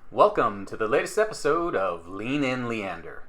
Welcome to the latest episode of Lean In Leander.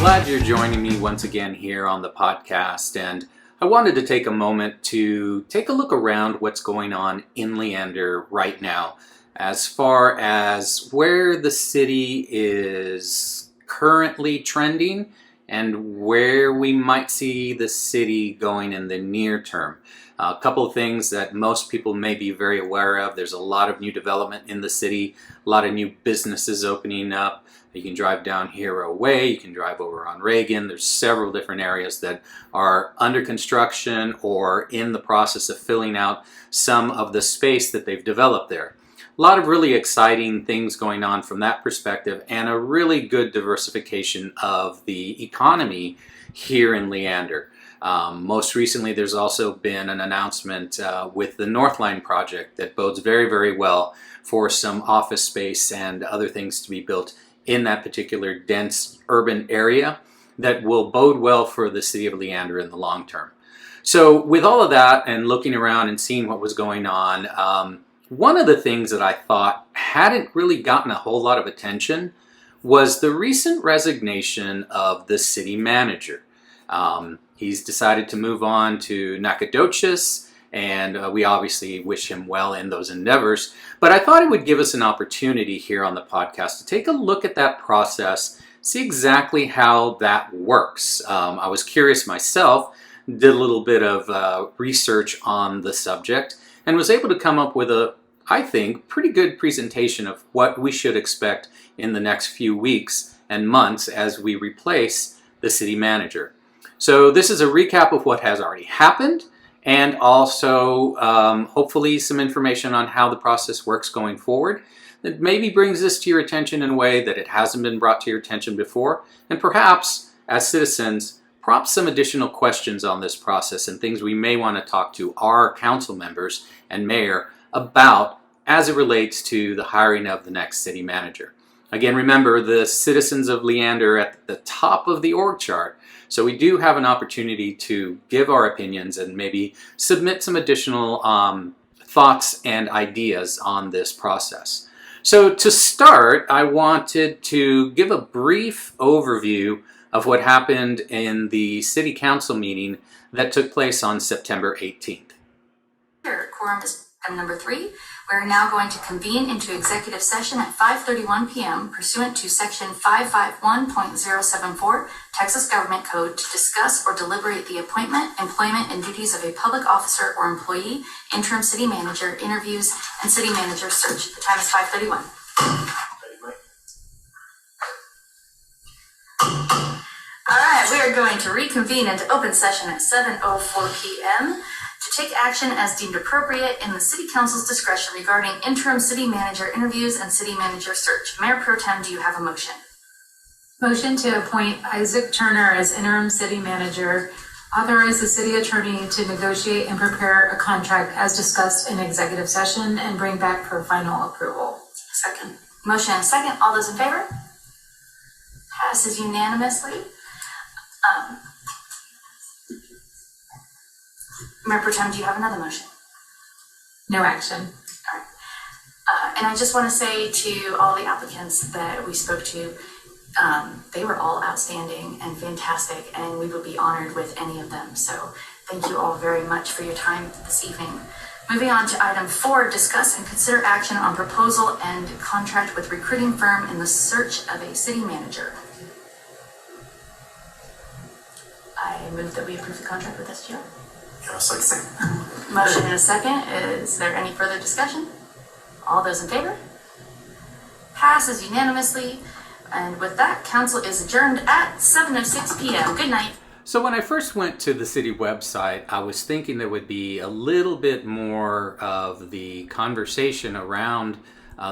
Glad you're joining me once again here on the podcast, and I wanted to take a moment to take a look around what's going on in Leander right now, as far as where the city is currently trending and where we might see the city going in the near term. A couple of things that most people may be very aware of. There's a lot of new development in the city, a lot of new businesses opening up. You can drive down Hero Way, you can drive over on Reagan. There's several different areas that are under construction or in the process of filling out some of the space that they've developed there. A lot of really exciting things going on from that perspective, and a really good diversification of the economy here in Leander. Most recently, there's also been an announcement with the Northline project that bodes very, very well for some office space and other things to be built in that particular dense urban area that will bode well for the city of Leander in the long term. So with all of that and looking around and seeing what was going on, one of the things that I thought hadn't really gotten a whole lot of attention was the recent resignation of the city manager. He's decided to move on to Nacogdoches, and we obviously wish him well in those endeavors. But I thought it would give us an opportunity here on the podcast to take a look at that process, see exactly how that works. I was curious myself, did a little bit of research on the subject, and was able to come up with I think, pretty good presentation of what we should expect in the next few weeks and months as we replace the city manager. So this is a recap of what has already happened, and also hopefully some information on how the process works going forward that maybe brings this to your attention in a way that it hasn't been brought to your attention before, and perhaps as citizens prompt some additional questions on this process and things we may want to talk to our council members and mayor about as it relates to the hiring of the next city manager. Again, remember, the citizens of Leander at the top of the org chart, so we do have an opportunity to give our opinions and maybe submit some additional thoughts and ideas on this process. So to start, I wanted to give a brief overview of what happened in the city council meeting that took place on September 18th. Quorum is item number 3. We're now going to convene into executive session at 5:31 p.m. pursuant to section 551.074 Texas Government Code to discuss or deliberate the appointment, employment, and duties of a public officer or employee, interim city manager, interviews, and city manager search. The time is 5:31. All right, we are going to reconvene into open session at 7:04 p.m. to take action as deemed appropriate in the City Council's discretion regarding interim city manager interviews and city manager search. Mayor Pro Tem, do you have a motion? Motion to appoint Isaac Turner as interim city manager, authorize the city attorney to negotiate and prepare a contract as discussed in executive session, and bring back for final approval. Second. Motion and second. All those in favor? Passes unanimously. Mayor Pro Tem, do you have another motion? No action. All right. And I just want to say to all the applicants that we spoke to, they were all outstanding and fantastic, and we would be honored with any of them. So thank you all very much for your time this evening. Moving on to item 4, discuss and consider action on proposal and contract with recruiting firm in the search of a city manager. I move that we approve the contract with SGR. Motion and a second. Is there any further discussion? All those in favor? Passes unanimously. And with that, council is adjourned at 7:06 p.m. Good night. So when I first went to the city website, I was thinking there would be a little bit more of the conversation around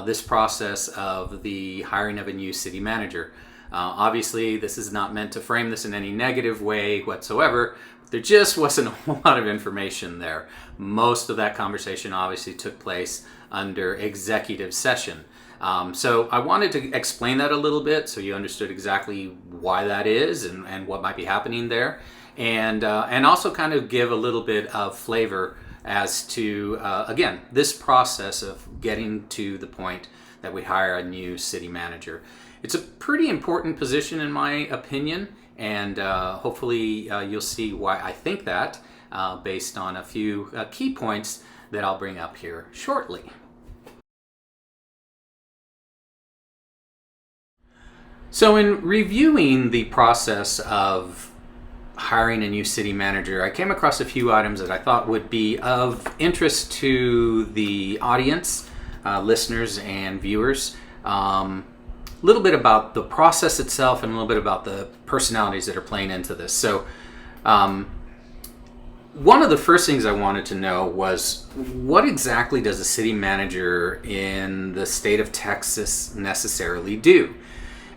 this process of the hiring of a new city manager. Obviously, this is not meant to frame this in any negative way whatsoever. There just wasn't a whole lot of information there. Most of that conversation obviously took place under executive session. So I wanted to explain that a little bit so you understood exactly why that is and what might be happening there, and also kind of give a little bit of flavor as to, again, this process of getting to the point that we hire a new city manager. It's a pretty important position in my opinion, and hopefully you'll see why I think that based on a few key points that I'll bring up here shortly. So in reviewing the process of hiring a new city manager, I came across a few items that I thought would be of interest to the audience, listeners and viewers. A little bit about the process itself and a little bit about the personalities that are playing into this. So one of the first things I wanted to know was, what exactly does a city manager in the state of Texas necessarily do?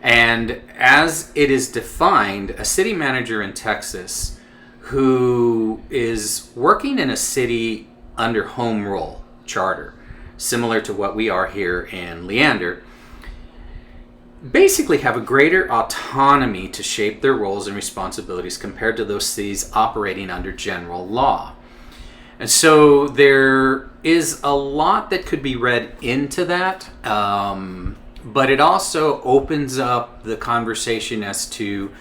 And as it is defined, a city manager in Texas who is working in a city under home rule charter, similar to what we are here in Leander, basically have a greater autonomy to shape their roles and responsibilities compared to those cities operating under general law. And so there is a lot that could be read into that, but it also opens up the conversation as to,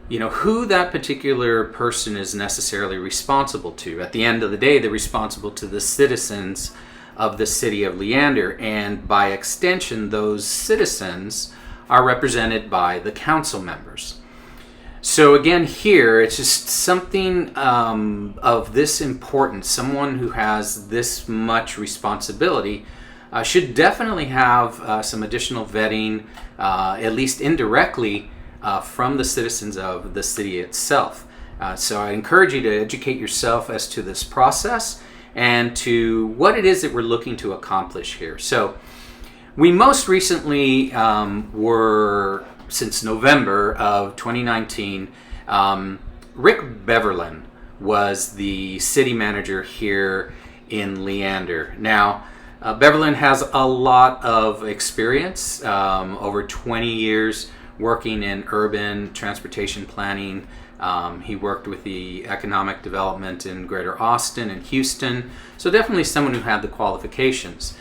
who that particular person is necessarily responsible to. At the end of the day, they're responsible to the citizens of the city of Leander, and by extension, those citizens are represented by the council members. So again, here, it's just something of this importance. Someone who has this much responsibility should definitely have some additional vetting, at least indirectly, from the citizens of the city itself. So I encourage you to educate yourself as to this process and to what it is that we're looking to accomplish here. So we most recently were, since November of 2019, Rick Beverlin was the city manager here in Leander. Now, Beverlin has a lot of experience, over 20 years working in urban transportation planning. He worked with the economic development in Greater Austin and Houston, so definitely someone who had the qualifications.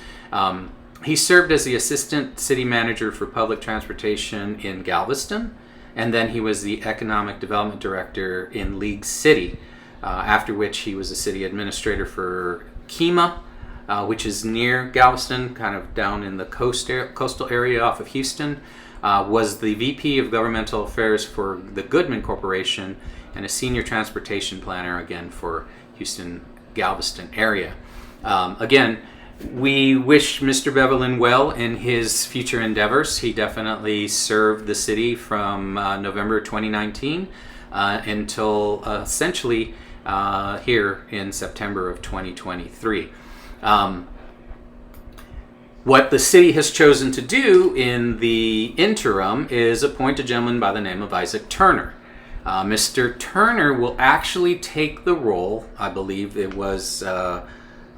He served as the assistant city manager for public transportation in Galveston, and then he was the economic development director in League City, after which he was the city administrator for Kemah, which is near Galveston, kind of down in the coastal area off of Houston, was the VP of Governmental Affairs for the Goodman Corporation, and a senior transportation planner, again, for Houston-Galveston area. Again, we wish Mr. Beverlin well in his future endeavors. He definitely served the city from November 2019 until essentially here in September of 2023. What the city has chosen to do in the interim is appoint a gentleman by the name of Isaac Turner. Mr. Turner will actually take the role. I believe it was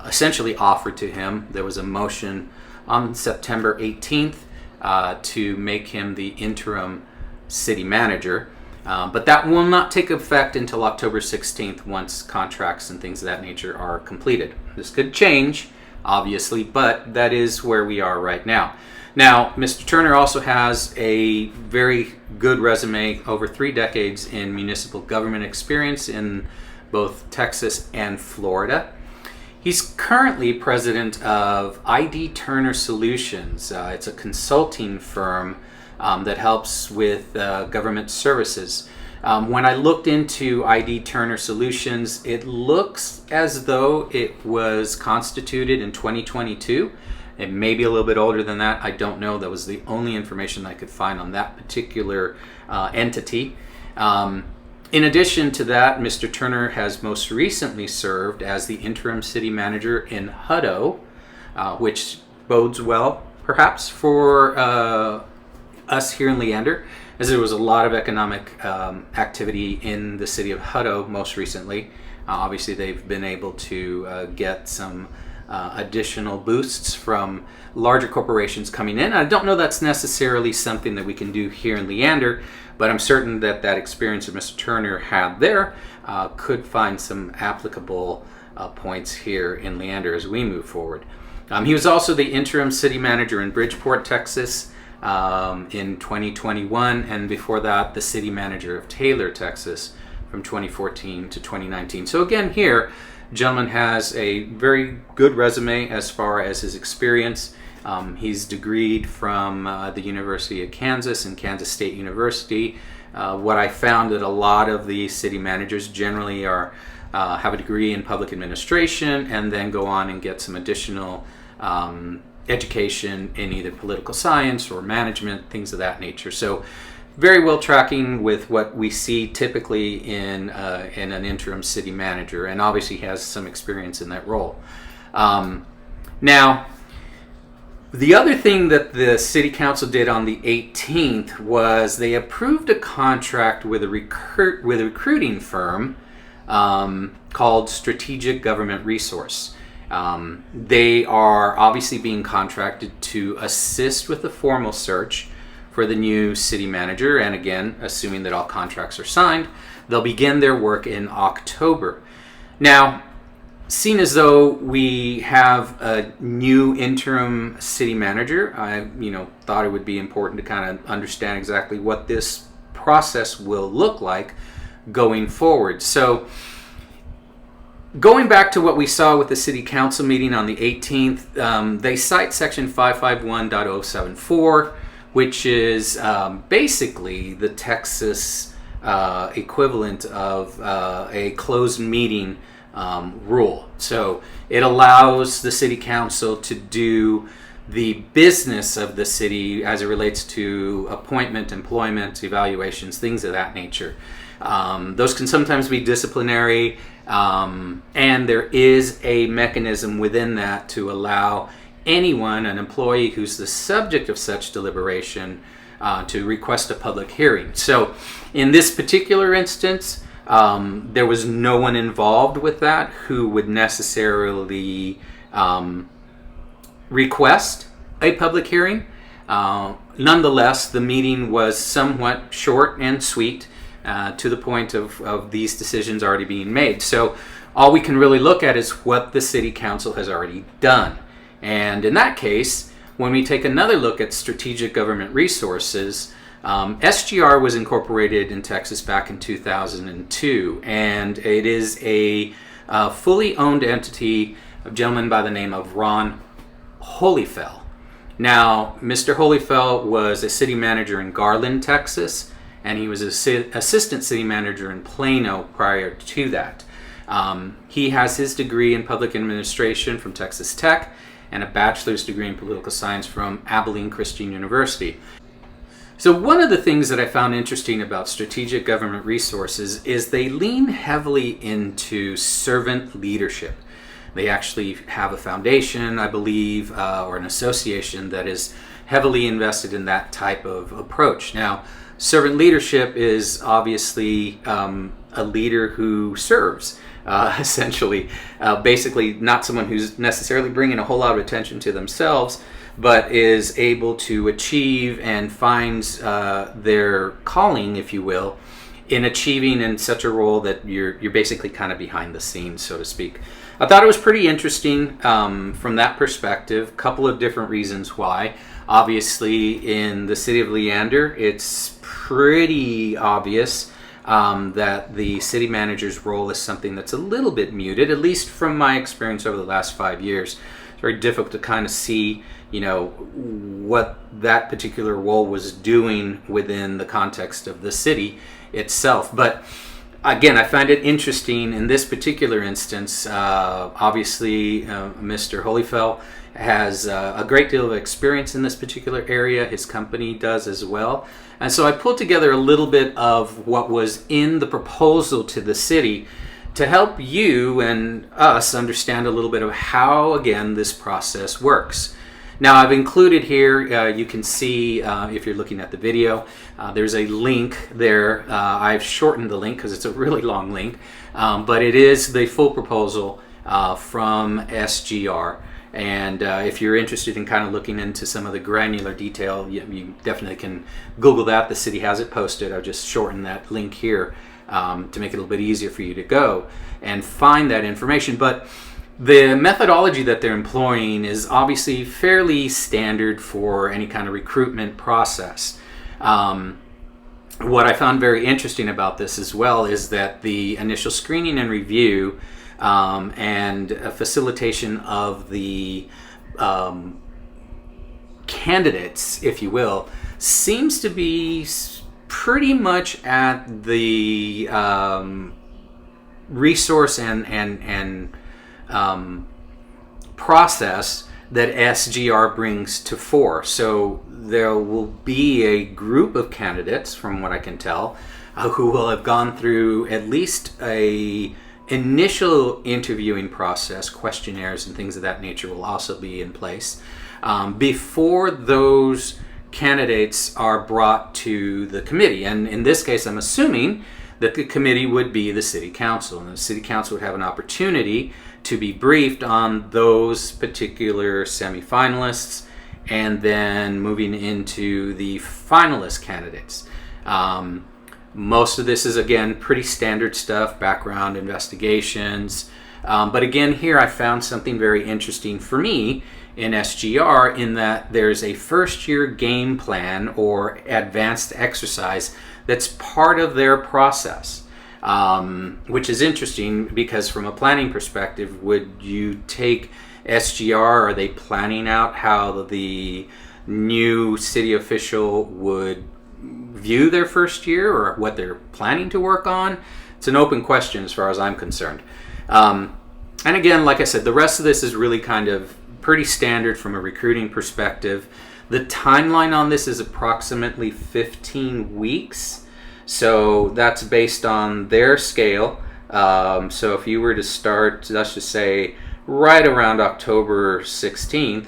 essentially offered to him. There was a motion on September 18th to make him the interim city manager. But that will not take effect until October 16th once contracts and things of that nature are completed. This could change, obviously, but that is where we are right now. Now, Mr. Turner also has a very good resume, over 3 decades in municipal government experience in both Texas and Florida. He's currently president of ID Turner Solutions. It's a consulting firm that helps with government services. When I looked into ID Turner Solutions, it looks as though it was constituted in 2022. It may be a little bit older than that. I don't know. That was the only information I could find on that particular entity. In addition to that, Mr. Turner has most recently served as the interim city manager in Hutto, which bodes well, perhaps, for us here in Leander, as there was a lot of economic activity in the city of Hutto most recently. Obviously, they've been able to get some additional boosts from larger corporations coming in. I don't know that's necessarily something that we can do here in Leander, but I'm certain that that experience that Mr. Turner had there could find some applicable points here in Leander as we move forward. He was also the interim city manager in Bridgeport, Texas in 2021, and before that the city manager of Taylor, Texas from 2014 to 2019. So again, here, gentleman has a very good resume as far as his experience. He's degreed from the University of Kansas and Kansas State University. What I found that a lot of the city managers generally are have a degree in public administration and then go on and get some additional education in either political science or management, things of that nature. So very well tracking with what we see typically in an interim city manager, and obviously has some experience in that role. Now, the other thing that the City Council did on the 18th was they approved a contract with a recruiting firm called Strategic Government Resource. They are obviously being contracted to assist with the formal search for the new city manager, and again, assuming that all contracts are signed, they'll begin their work in October. Now, seeing as though we have a new interim city manager, I thought it would be important to kind of understand exactly what this process will look like going forward. So going back to what we saw with the City Council meeting on the 18th, they cite section 551.074, which is basically the Texas equivalent of a closed meeting rule. So it allows the City Council to do the business of the city as it relates to appointment, employment, evaluations, things of that nature. Those can sometimes be disciplinary, and there is a mechanism within that to allow anyone, an employee who's the subject of such deliberation, to request a public hearing. So in this particular instance, there was no one involved with that who would necessarily request a public hearing. Nonetheless, the meeting was somewhat short and sweet, to the point of these decisions already being made. So all we can really look at is what the City Council has already done. And in that case, when we take another look at Strategic Government Resources, SGR was incorporated in Texas back in 2002, and it is a fully owned entity of a gentleman by the name of Ron Holyfell. Now, Mr. Holyfell was a city manager in Garland, Texas, and he was an assistant city manager in Plano prior to that. He has his degree in public administration from Texas Tech and a bachelor's degree in political science from Abilene Christian University. So one of the things that I found interesting about Strategic Government Resources is they lean heavily into servant leadership. They actually have a foundation, I believe, or an association that is heavily invested in that type of approach. Now, servant leadership is obviously a leader who serves, essentially. Basically, not someone who's necessarily bringing a whole lot of attention to themselves, but is able to achieve and finds their calling, if you will, in achieving in such a role that you're basically kind of behind the scenes, so to speak. I thought it was pretty interesting from that perspective. A couple of different reasons why. Obviously, in the city of Leander, it's pretty obvious that the city manager's role is something that's a little bit muted, at least from my experience over the last 5 years. It's very difficult to kind of see, what that particular role was doing within the context of the city itself. But again, I find it interesting in this particular instance. Obviously, Mr. Holyfell has a great deal of experience in this particular area. His company does as well. And so I pulled together a little bit of what was in the proposal to the city to help you and us understand a little bit of how, again, this process works. Now, I've included here, you can see, if you're looking at the video, there's a link there. I've shortened the link because it's a really long link, but it is the full proposal from SGR. And if you're interested in kind of looking into some of the granular detail, you definitely can Google that. The city has it posted. I'll just shorten that link here to make it a little bit easier for you to go and find that information. But the methodology that they're employing is obviously fairly standard for any kind of recruitment process. What I found very interesting about this as well is that the initial screening and review and a facilitation of the candidates, if you will, seems to be pretty much at the resource and process that SGR brings to fore. So there will be a group of candidates, from what I can tell, who will have gone through at least a initial interviewing process. Questionnaires and things of that nature will also be in place before those candidates are brought to the committee. And in this case, I'm assuming that the committee would be the city council, and the city council would have an opportunity to be briefed on those particular semifinalists, and then moving into the finalist candidates. Most of this is, again, pretty standard stuff, background investigations. But again, here I found something very interesting for me in SGR, in that there's a first-year game plan or advanced exercise that's part of their process, which is interesting because from a planning perspective, would you take SGR, are they planning out how the new city official would view their first year or what they're planning to work on? It's an open question as far as I'm concerned. And again, like I said, the rest of this is really kind of pretty standard from a recruiting perspective. The timeline on this is approximately 15 weeks. So that's based on their scale. So if you were to start, let's just say, right around October 16th,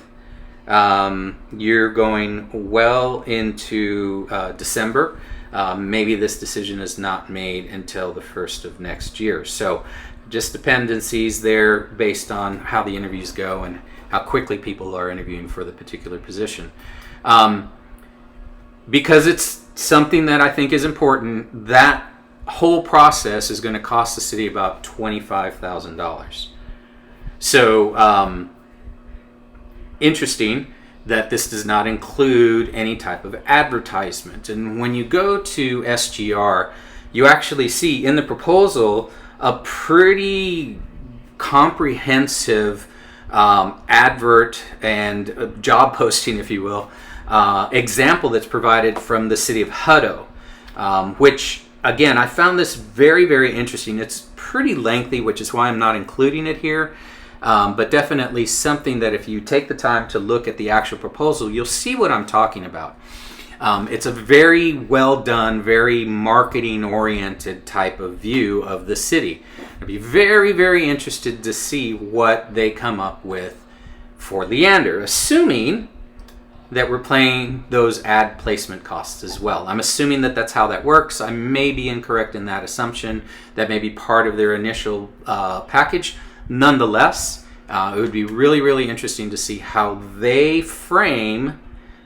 you're going well into December. Maybe this decision is not made until the 1st of next year. So just dependencies there based on how the interviews go and how quickly people are interviewing for the particular position. Because it's something that I think is important, that whole process is going to cost the city about $25,000. So interesting that this does not include any type of advertisement. And when you go to SGR, you actually see in the proposal a pretty comprehensive advert and job posting, if you will, example that's provided from the city of Hutto, which, again, I found this very, very interesting. It's pretty lengthy, which is why I'm not including it here, but definitely something that if you take the time to look at the actual proposal, you'll see what I'm talking about. It's a very well done, very marketing oriented type of view of the city. I'd be very, very interested to see what they come up with for Leander, assuming that we're paying those ad placement costs as well. I'm assuming that that's how that works. I may be incorrect in that assumption. That may be part of their initial package. Nonetheless, it would be really, really interesting to see how they frame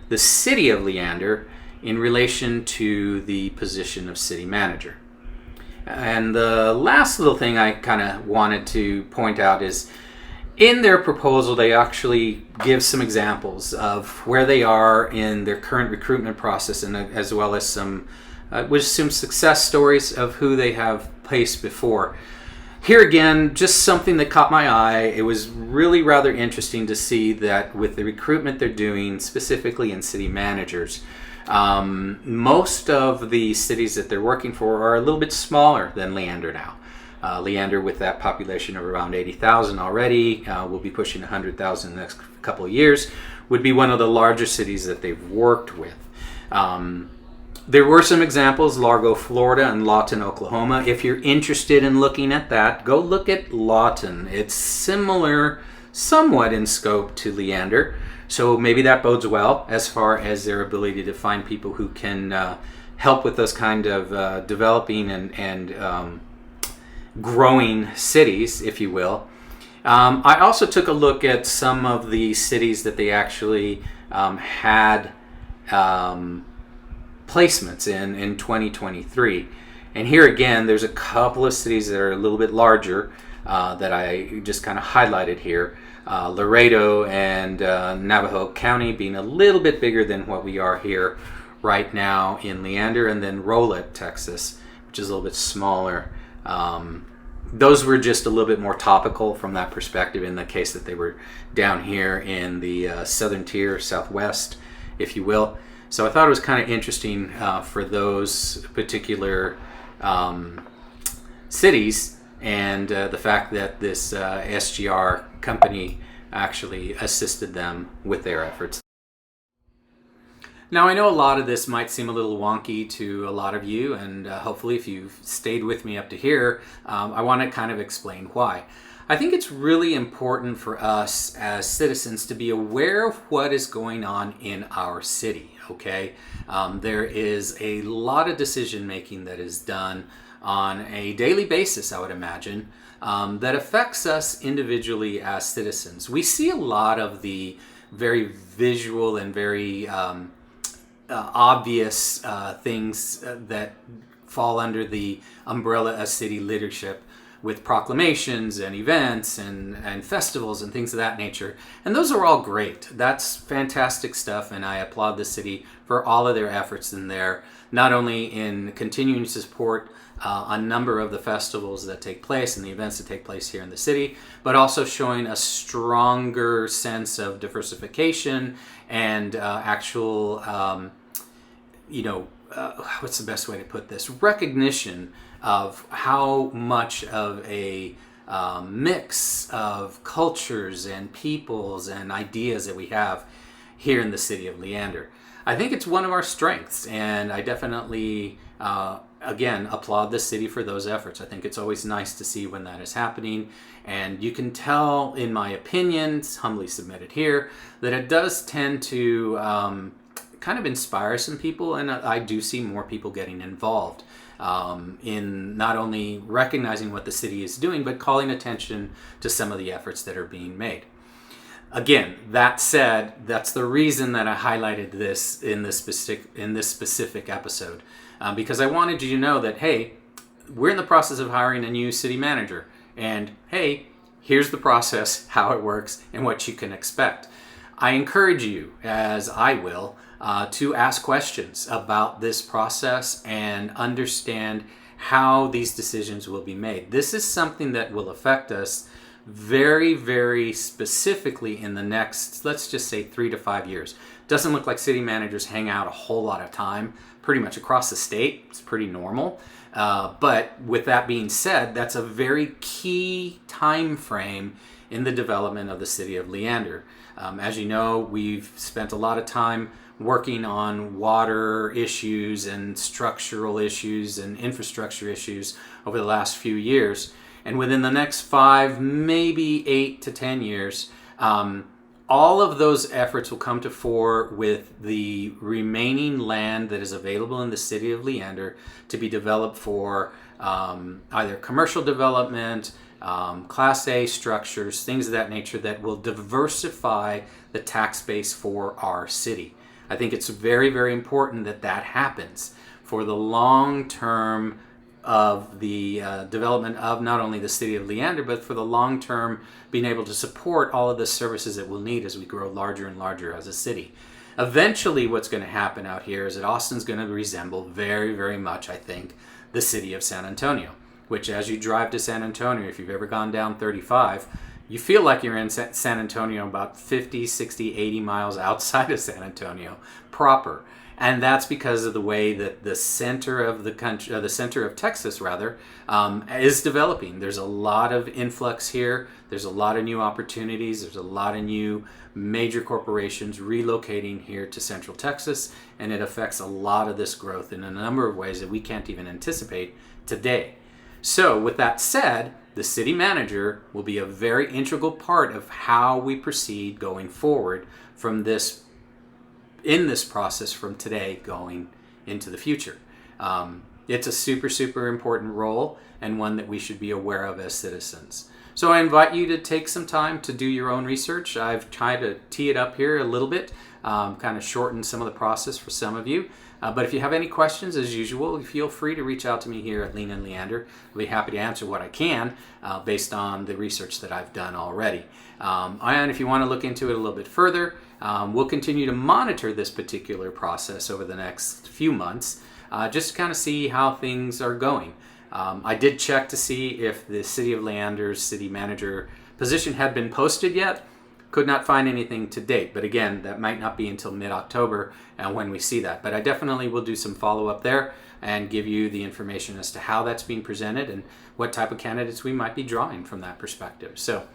the city of Leander in relation to the position of city manager. And the last little thing I kind of wanted to point out is in their proposal, they actually give some examples of where they are in their current recruitment process, and as well as some success stories of who they have placed before. Here again, just something that caught my eye. It was really rather interesting to see that with the recruitment they're doing, specifically in city managers, most of the cities that they're working for are a little bit smaller than Leander now. Leander, with that population of around 80,000 already, will be pushing 100,000 in the next couple of years, would be one of the larger cities that they've worked with. There were some examples, Largo, Florida, and Lawton, Oklahoma. If you're interested in looking at that, go look at Lawton. It's similar somewhat in scope to Leander, so maybe that bodes well as far as their ability to find people who can help with those kind of developing and growing cities, if you will. I also took a look at some of the cities that they actually had placements in 2023. And here again, there's a couple of cities that are a little bit larger that I just kind of highlighted here. Laredo and Navajo County being a little bit bigger than what we are here right now in Leander, and then Rolette, Texas, which is a little bit smaller. Those were just a little bit more topical from that perspective in the case that they were down here in the southern tier, southwest, if you will. So I thought it was kind of interesting for those particular cities, and the fact that this SGR company actually assisted them with their efforts. Now, I know a lot of this might seem a little wonky to a lot of you, and hopefully if you've stayed with me up to here, I want to kind of explain why. I think it's really important for us as citizens to be aware of what is going on in our city, okay? There is a lot of decision making that is done on a daily basis, I would imagine, that affects us individually as citizens. We see a lot of the very visual and very obvious things that fall under the umbrella of city leadership, with proclamations and events and festivals and things of that nature. And those are all great. That's fantastic stuff, and I applaud the city for all of their efforts in there, not only in continuing to support a number of the festivals that take place and the events that take place here in the city, but also showing a stronger sense of diversification and actual, what's the best way to put this? Recognition of how much of a mix of cultures and peoples and ideas that we have here in the city of Leander. I think it's one of our strengths, and I definitely, again, applaud the city for those efforts. I think it's always nice to see when that is happening, and you can tell, in my opinion, humbly submitted here, that it does tend to kind of inspire some people, and I do see more people getting involved in not only recognizing what the city is doing, but calling attention to some of the efforts that are being made. Again, that said, that's the reason that I highlighted this in this specific episode, because I wanted you to know that, hey, we're in the process of hiring a new city manager, and hey, here's the process, how it works, and what you can expect. I encourage you, as I will, to ask questions about this process and understand how these decisions will be made. This is something that will affect us very, very specifically in the next, let's just say, 3 to 5 years. Doesn't look like city managers hang out a whole lot of time, pretty much across the state. It's pretty normal. But with that being said, that's a very key time frame in the development of the city of Leander. As you know, we've spent a lot of time working on water issues and structural issues and infrastructure issues over the last few years. And within the next 5, maybe 8 to 10 years, all of those efforts will come to fore with the remaining land that is available in the city of Leander to be developed for either commercial development, Class A structures, things of that nature that will diversify the tax base for our city. I think it's very, very important that that happens for the long term of the development of not only the city of Leander, but for the long term being able to support all of the services that we'll need as we grow larger and larger as a city. Eventually, what's going to happen out here is that Austin's going to resemble very, very much, I think, the city of San Antonio, which as you drive to San Antonio, if you've ever gone down 35, you feel like you're in San Antonio about 50, 60, 80 miles outside of San Antonio proper. And that's because of the way that the center of the country, the center of Texas rather, is developing. There's a lot of influx here. There's a lot of new opportunities. There's a lot of new major corporations relocating here to Central Texas, and it affects a lot of this growth in a number of ways that we can't even anticipate today. So with that said, the city manager will be a very integral part of how we proceed going forward from this, in this process from today going into the future. It's a super, super important role and one that we should be aware of as citizens. So I invite you to take some time to do your own research. I've tried to tee it up here a little bit, kind of shorten some of the process for some of you. But if you have any questions, as usual, feel free to reach out to me here at Lean and Leander. I'll be happy to answer what I can based on the research that I've done already. And if you want to look into it a little bit further, we'll continue to monitor this particular process over the next few months, just to kind of see how things are going. I did check to see if the City of Leander's city manager position had been posted yet. Could not find anything to date, but again, that might not be until mid-October when we see that. But I definitely will do some follow-up there and give you the information as to how that's being presented and what type of candidates we might be drawing from that perspective. So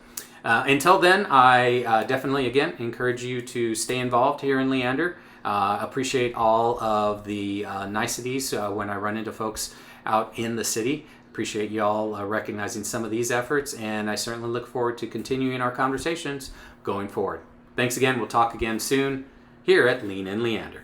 until then, I definitely, again, encourage you to stay involved here in Leander. Appreciate all of the niceties when I run into folks out in the city. Appreciate you all recognizing some of these efforts, and I certainly look forward to continuing our conversations going forward. Thanks again. We'll talk again soon here at Lean and Leander.